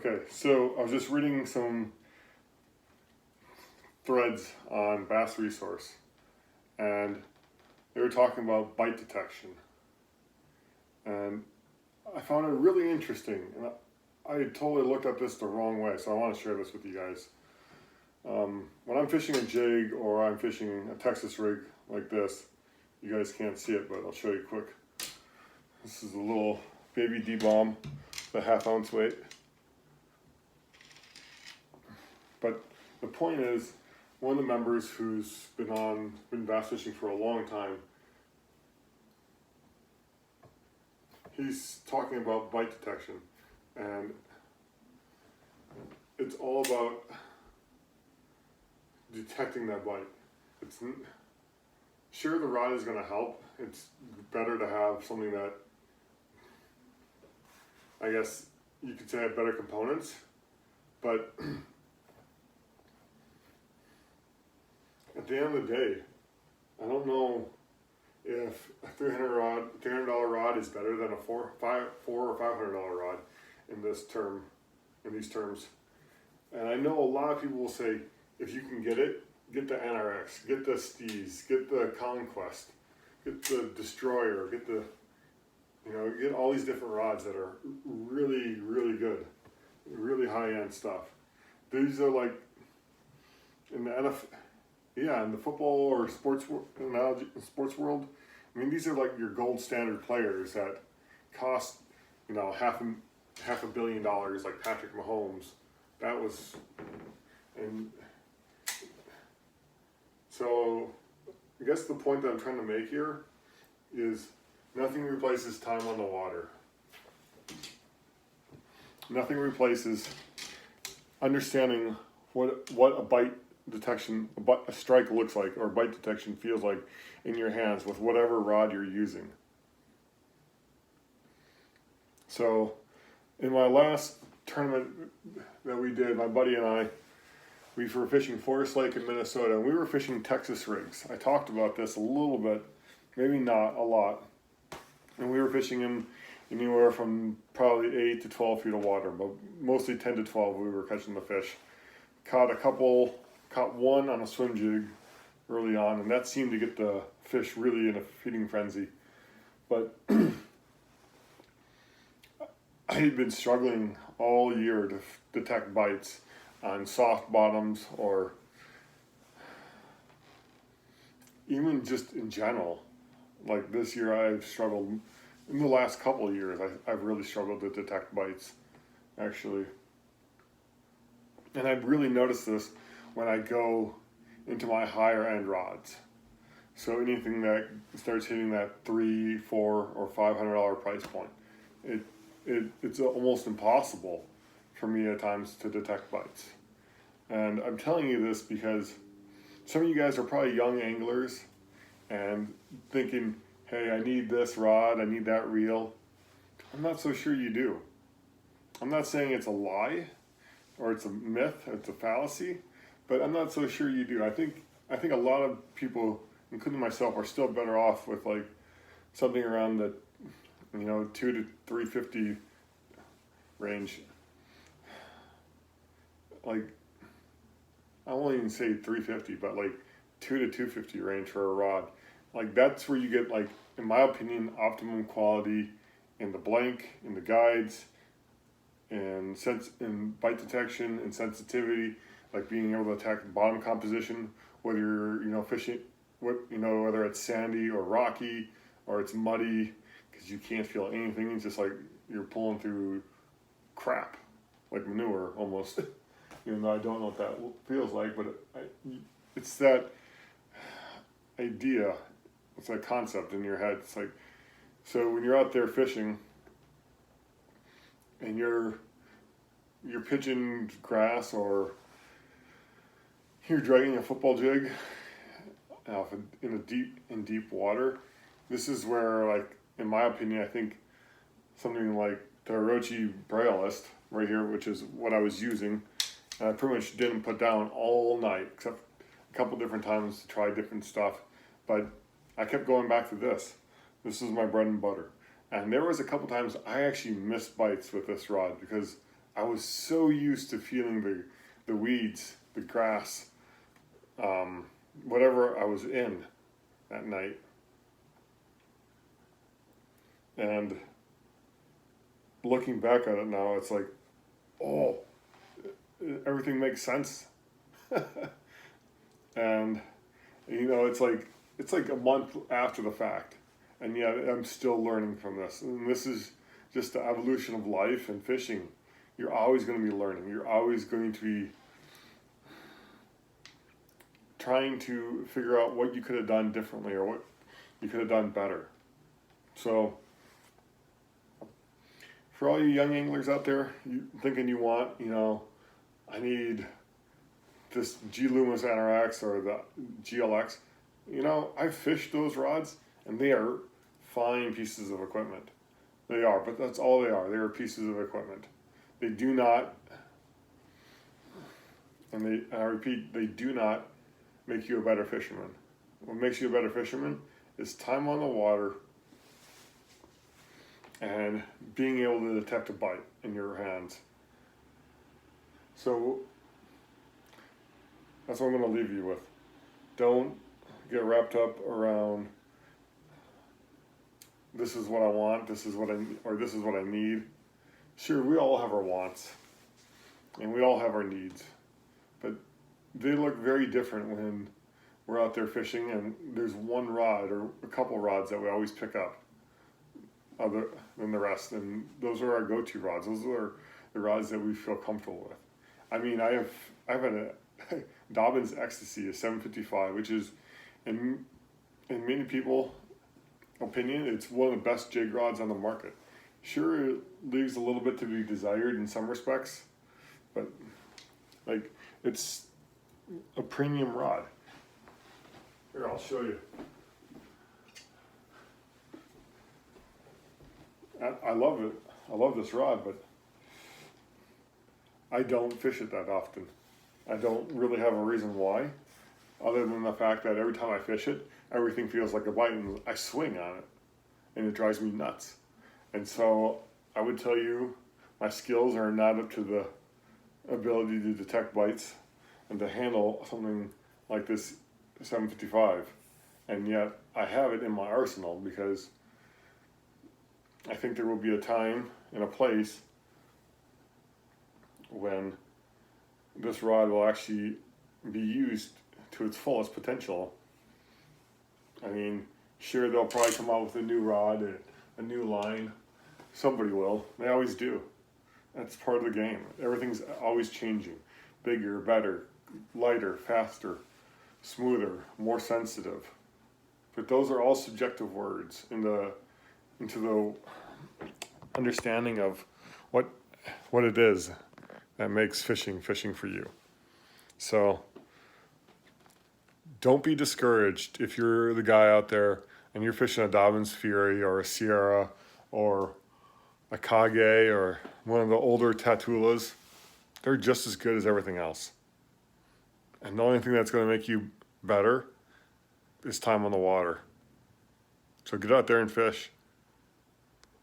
Okay, so I was just reading some threads on Bass Resource, and they were talking about bite detection. And I found it really interesting. And I totally looked at this the wrong way, so I want to share this with you guys. When I'm fishing a jig or I'm fishing a Texas rig like this, you guys can't see it, but I'll show you quick. This is a little baby D-bomb, the 1/2 ounce weight. But the point is, one of the members who's been bass fishing for a long time, he's talking about bite detection, and it's all about detecting that bite. Sure, the rod is going to help. It's better to have something that, I guess you could say, have better components, but at the end of the day, I don't know if a $300 rod is better than a $400 or $500 rod in these terms. And I know a lot of people will say, if you can get it, get the NRX, get the Steez, get the Conquest, get the Destroyer, get all these different rods that are really, really good, really high-end stuff. These are like in the in the football or sports world. I mean, these are like your gold standard players that cost, half a billion dollars, like Patrick Mahomes. And so I guess the point that I'm trying to make here is nothing replaces time on the water. Nothing replaces understanding what a bite detection, a strike looks like, or bite detection feels like in your hands with whatever rod you're using. So in my last tournament that we did, my buddy and I, we were fishing Forest Lake in Minnesota, and we were fishing Texas rigs. I talked about this a little bit, maybe not a lot. And we were fishing in anywhere from probably 8 to 12 feet of water, but mostly 10 to 12 we were catching the fish. Caught one on a swim jig early on, and that seemed to get the fish really in a feeding frenzy. But I had been struggling all year to detect bites on soft bottoms, or even just in general. Like this year I've struggled, in the last couple of years I've really struggled to detect bites, actually. And I've really noticed this when I go into my higher end rods. So anything that starts hitting that $300, $400, or $500 price point, it's almost impossible for me at times to detect bites. And I'm telling you this because some of you guys are probably young anglers and thinking, hey, I need this rod, I need that reel. I'm not so sure you do. I'm not saying it's a lie or it's a myth, it's a fallacy, but I'm not so sure you do. I think a lot of people, including myself, are still better off with like something around the 2 to 350 range. Like, I won't even say 350, but like 2 to 250 range for a rod. Like that's where you get, like, in my opinion, optimum quality in the blank, in the guides, and in bite detection and sensitivity, like being able to attack the bottom composition, whether you're fishing, whether it's sandy or rocky or it's muddy, because you can't feel anything. It's just like you're pulling through crap, like manure almost. Even though I don't know what that feels like, but it's that idea, it's that concept in your head. It's like, so when you're out there fishing and you're pitching grass or you're dragging a football jig in deep water, this is where, like, in my opinion, I think something like the Orochi Brailleist right here, which is what I was using, and I pretty much didn't put down all night, except a couple different times to try different stuff. But I kept going back to this. This is my bread and butter. And there was a couple times I actually missed bites with this rod because I was so used to feeling the weeds, the grass, whatever I was in at night. And looking back at it now, it's like, oh, everything makes sense. And it's like a month after the fact, and yet I'm still learning from this. And this is just the evolution of life and fishing. You're always going to be learning. You're always going to be trying to figure out what you could have done differently or what you could have done better. So for all you young anglers out there, you thinking you want, I need this G Loomis NRX or the GLX, I've fished those rods and they are fine pieces of equipment. They are, but that's all they are. They are pieces of equipment. They do not, and I repeat, they do not make you a better fisherman. What makes you a better fisherman is time on the water and being able to detect a bite in your hands. So that's what I'm going to leave you with. Don't get wrapped up around this is what I want, this is what I need. Sure, we all have our wants and we all have our needs, but they look very different when we're out there fishing and there's one rod or a couple rods that we always pick up other than the rest, and those are our go-to rods. Those are the rods that we feel comfortable with. I mean, I've had a Dobbins Ecstasy, a 755, which is in many people's opinion, it's one of the best jig rods on the market. Sure, it leaves a little bit to be desired in some respects, but it's a premium rod. Here, I'll show you. I love it. I love this rod, but I don't fish it that often. I don't really have a reason why, other than the fact that every time I fish it, everything feels like a bite and I swing on it, and it drives me nuts. And so I would tell you my skills are not up to the ability to detect bites and to handle something like this 755. And yet I have it in my arsenal because I think there will be a time and a place when this rod will actually be used to its fullest potential. I mean, sure, they'll probably come out with a new rod and a new line. Somebody will. They always do. That's part of the game. Everything's always changing. Bigger, better, lighter, faster, smoother, more sensitive. But those are all subjective words into the understanding of what it is that makes fishing for you. So don't be discouraged if you're the guy out there and you're fishing a Dobbins Fury or a Sierra or a Kage or one of the older Tatulas. They're just as good as everything else. And the only thing that's going to make you better is time on the water. So get out there and fish.